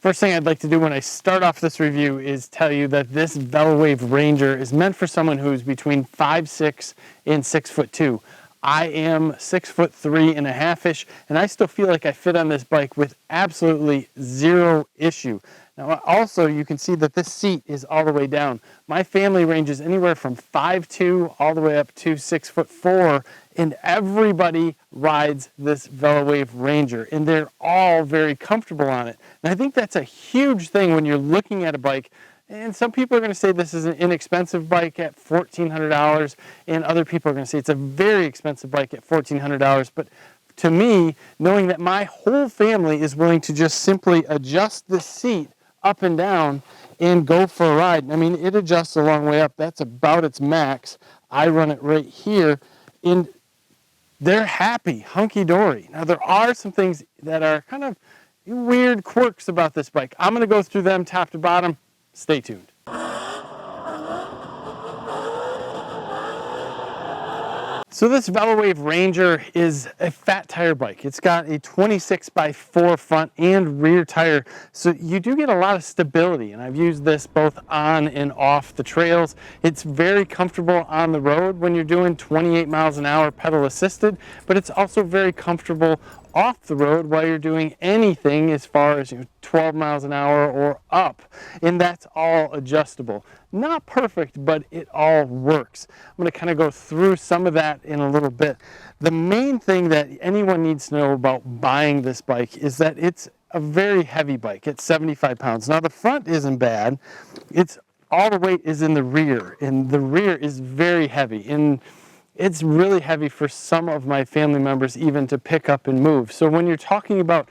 First thing I'd like to do when I start off this review is tell you that this Velowave Ranger is meant for someone who's between 5'6" and 6'2". I am 6'3.5" and I still feel like I fit on this bike with absolutely zero issue. Now also you can see that this seat is all the way down. My family ranges anywhere from 5'2" all the way up to 6'4", and everybody rides this Velowave Ranger and they're all very comfortable on it. And I think that's a huge thing when you're looking at a bike. And some people are going to say this is an inexpensive bike at $1,400, and other people are going to say it's a very expensive bike at $1,400. But to me, knowing that my whole family is willing to just simply adjust the seat up and down and go for a ride. I mean, it adjusts a long way up. That's about its max. I run it right here, and they're happy, hunky-dory. Now, there are some things that are kind of weird quirks about this bike. I'm going to go through them top to bottom. Stay tuned. So this Velowave Ranger is a fat tire bike. It's got a 26x4 front and rear tire, so you do get a lot of stability, and I've used this both on and off the trails. It's very comfortable on the road when you're doing 28 miles an hour pedal assisted, but it's also very comfortable off the road while you're doing anything as far as 12 miles an hour or up, and that's all adjustable. Not perfect, but it all works. I'm going to kind of go through some of that in a little bit. The main thing that anyone needs to know about buying this bike is that it's a very heavy bike. It's 75 pounds. Now the front isn't bad. It's all the weight is in the rear, and the rear is very heavy, and it's really heavy for some of my family members even to pick up and move. So when you're talking about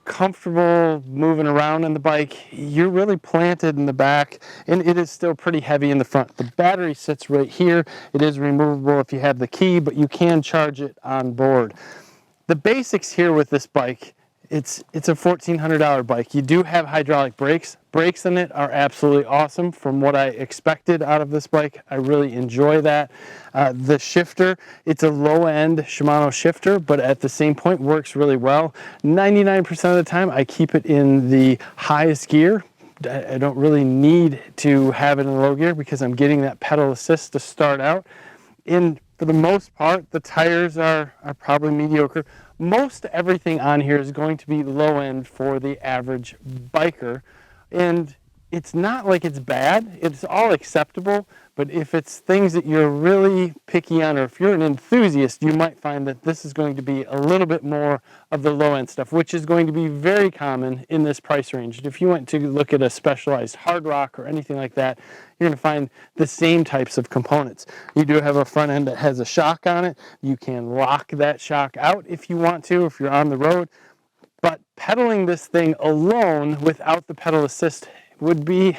comfortable moving around on the bike, you're really planted in the back, and it is still pretty heavy in the front. The battery sits right here. It is removable if you have the key, but you can charge it on board. The basics here with this bike, it's a $1,400 bike. You do have hydraulic brakes. Brakes in it are absolutely awesome from what I expected out of this bike. I really enjoy that. The shifter, it's a low-end Shimano shifter, but at the same point works really well. 99% of the time I keep it in the highest gear. I don't really need to have it in low gear because I'm getting that pedal assist to start out. And for the most part, the tires are probably mediocre. Most everything on here is going to be low end for the average biker, and it's not like it's bad. It's all acceptable, but if it's things that you're really picky on, or if you're an enthusiast, you might find that this is going to be a little bit more of the low end stuff, which is going to be very common in this price range. And if you went to look at a specialized hard rock or anything like that, you're going to find the same types of components. You do have a front end that has a shock on it. You can lock that shock out if you want to, if you're on the road. But pedaling this thing alone without the pedal assist would be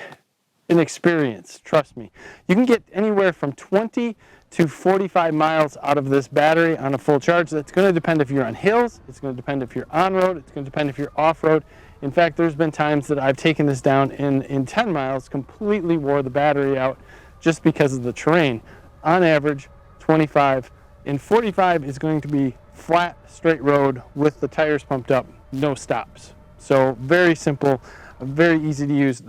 an experience, trust me. You can get anywhere from 20 to 45 miles out of this battery on a full charge. That's going to depend if you're on hills, it's going to depend if you're on road, it's going to depend if you're off road. In fact, there's been times that I've taken this down in 10 miles, completely wore the battery out just because of the terrain. On average, 25, and 45 is going to be flat, straight road with the tires pumped up, no stops. So very simple, very easy to use.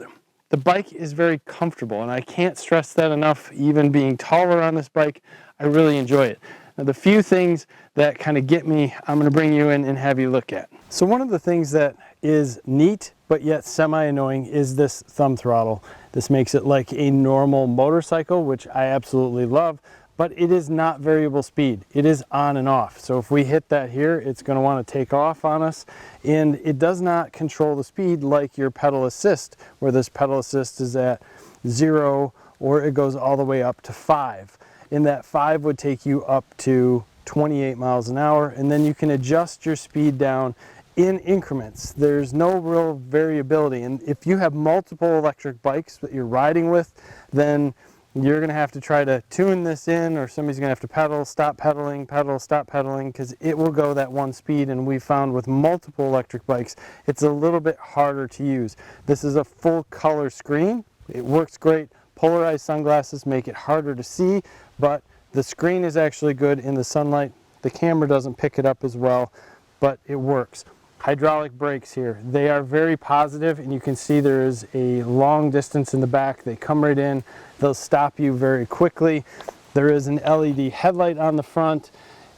The bike is very comfortable, and I can't stress that enough. Even being taller on this bike, I really enjoy it. Now, the few things that kind of get me, I'm going to bring you in and have you look at. So one of the things that is neat but yet semi-annoying is this thumb throttle. This makes it like a normal motorcycle, which I absolutely love, but it is not variable speed. It is on and off. So if we hit that here, it's going to want to take off on us, and it does not control the speed like your pedal assist, where this pedal assist is at 0 or it goes all the way up to 5. And that 5 would take you up to 28 miles an hour, and then you can adjust your speed down in increments. There's no real variability, and if you have multiple electric bikes that you're riding with, then you're going to have to try to tune this in, or somebody's going to have to pedal, stop pedaling, pedal, stop pedaling, because it will go that one speed. And we found with multiple electric bikes, it's a little bit harder to use. This is a full color screen. It works great. Polarized sunglasses make it harder to see, but the screen is actually good in the sunlight. The camera doesn't pick it up as well, but it works. hydraulic brakes here. They are very positive, and you can see there is a long distance in the back. They come right in. They'll stop you very quickly. There is an LED headlight on the front,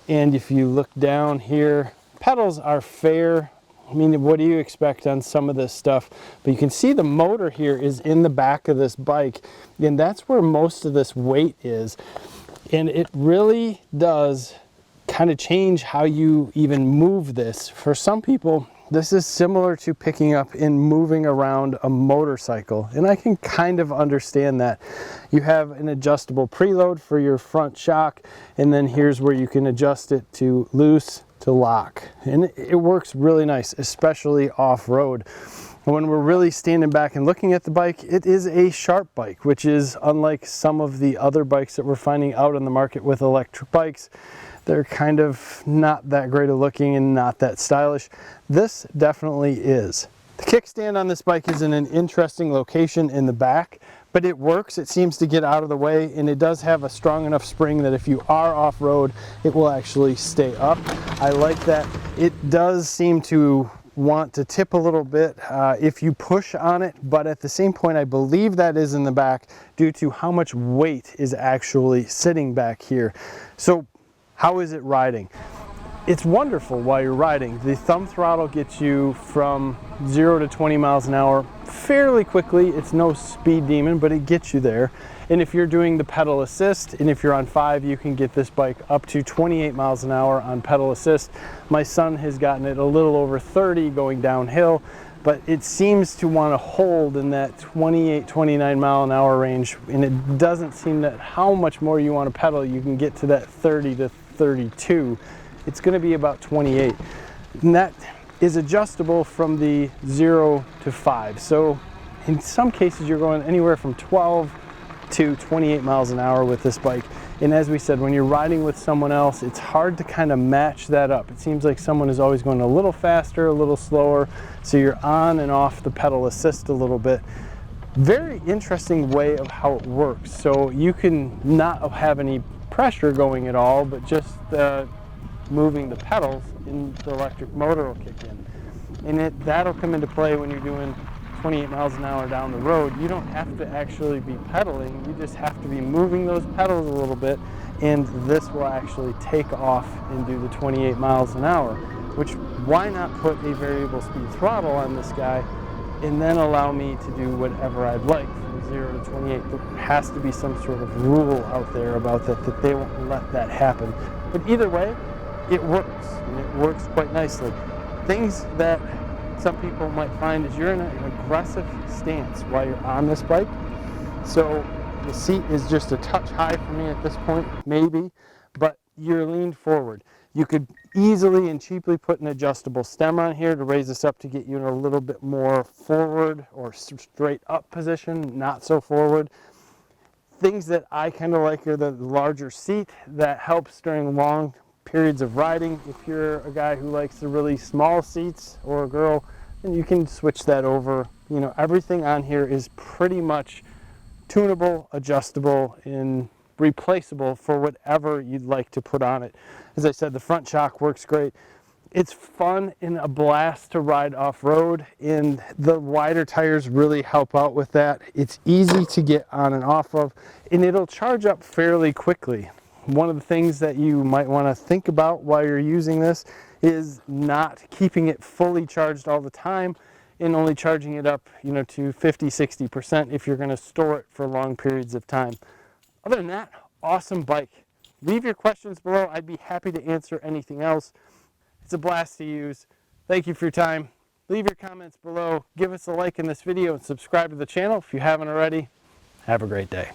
and if you look down here, pedals are fair. I mean, what do you expect on some of this stuff? But you can see the motor here is in the back of this bike, and that's where most of this weight is. And it really does kind of change how you even move this. For some people, this is similar to picking up and moving around a motorcycle, and I can kind of understand that. You have an adjustable preload for your front shock, and then here's where you can adjust it to loose, to lock, and it works really nice, especially off-road. When we're really standing back and looking at the bike, it is a sharp bike, which is unlike some of the other bikes that we're finding out on the market with electric bikes. They're kind of not that great of looking and not that stylish. This definitely is. The kickstand on this bike is in an interesting location in the back, but it works. It seems to get out of the way, and it does have a strong enough spring that if you are off-road, it will actually stay up. I like that. It does seem to want to tip a little bit if you push on it, but at the same point, I believe that is in the back due to how much weight is actually sitting back here. So how is it riding? It's wonderful while you're riding. The thumb throttle gets you from 0 to 20 miles an hour fairly quickly. It's no speed demon, but it gets you there. And if you're doing the pedal assist, and if you're on 5, you can get this bike up to 28 miles an hour on pedal assist. My son has gotten it a little over 30 going downhill, but it seems to want to hold in that 28, 29 mile an hour range, and it doesn't seem that how much more you want to pedal, you can get to that 30 to 32. It's going to be about 28, and that is adjustable from the 0 to 5. So in some cases you're going anywhere from 12 to 28 miles an hour with this bike. And as we said, when you're riding with someone else, it's hard to kind of match that up. It seems like someone is always going a little faster, a little slower, so you're on and off the pedal assist a little bit. Very interesting way of how it works. So you can not have any pressure going at all, but just moving the pedals, and the electric motor will kick in. And that'll come into play when you're doing 28 miles an hour down the road. You don't have to actually be pedaling, you just have to be moving those pedals a little bit, and this will actually take off and do the 28 miles an hour. Which, why not put a variable speed throttle on this guy and then allow me to do whatever I'd like from 0 to 28. There has to be some sort of rule out there about that they won't let that happen. But either way, it works, and it works quite nicely. Things that some people might find is you're in an aggressive stance while you're on this bike. So the seat is just a touch high for me at this point, maybe, but you're leaned forward. You could easily and cheaply put an adjustable stem on here to raise this up to get you in a little bit more forward or straight up position, not so forward. Things that I kind of like are the larger seat that helps during long periods of riding. If you're a guy who likes the really small seats, or a girl, then you can switch that over. You know, everything on here is pretty much tunable, adjustable, and replaceable for whatever you'd like to put on it. As I said, the front shock works great. It's fun and a blast to ride off-road, and the wider tires really help out with that. It's easy to get on and off of, and it'll charge up fairly quickly. One of the things that you might want to think about while you're using this is not keeping it fully charged all the time and only charging it up, you know, to 50-60% if you're going to store it for long periods of time. Other than that, awesome bike. Leave your questions below. I'd be happy to answer anything else. It's a blast to use. Thank you for your time. Leave your comments below. Give us a like in this video and subscribe to the channel if you haven't already. Have a great day.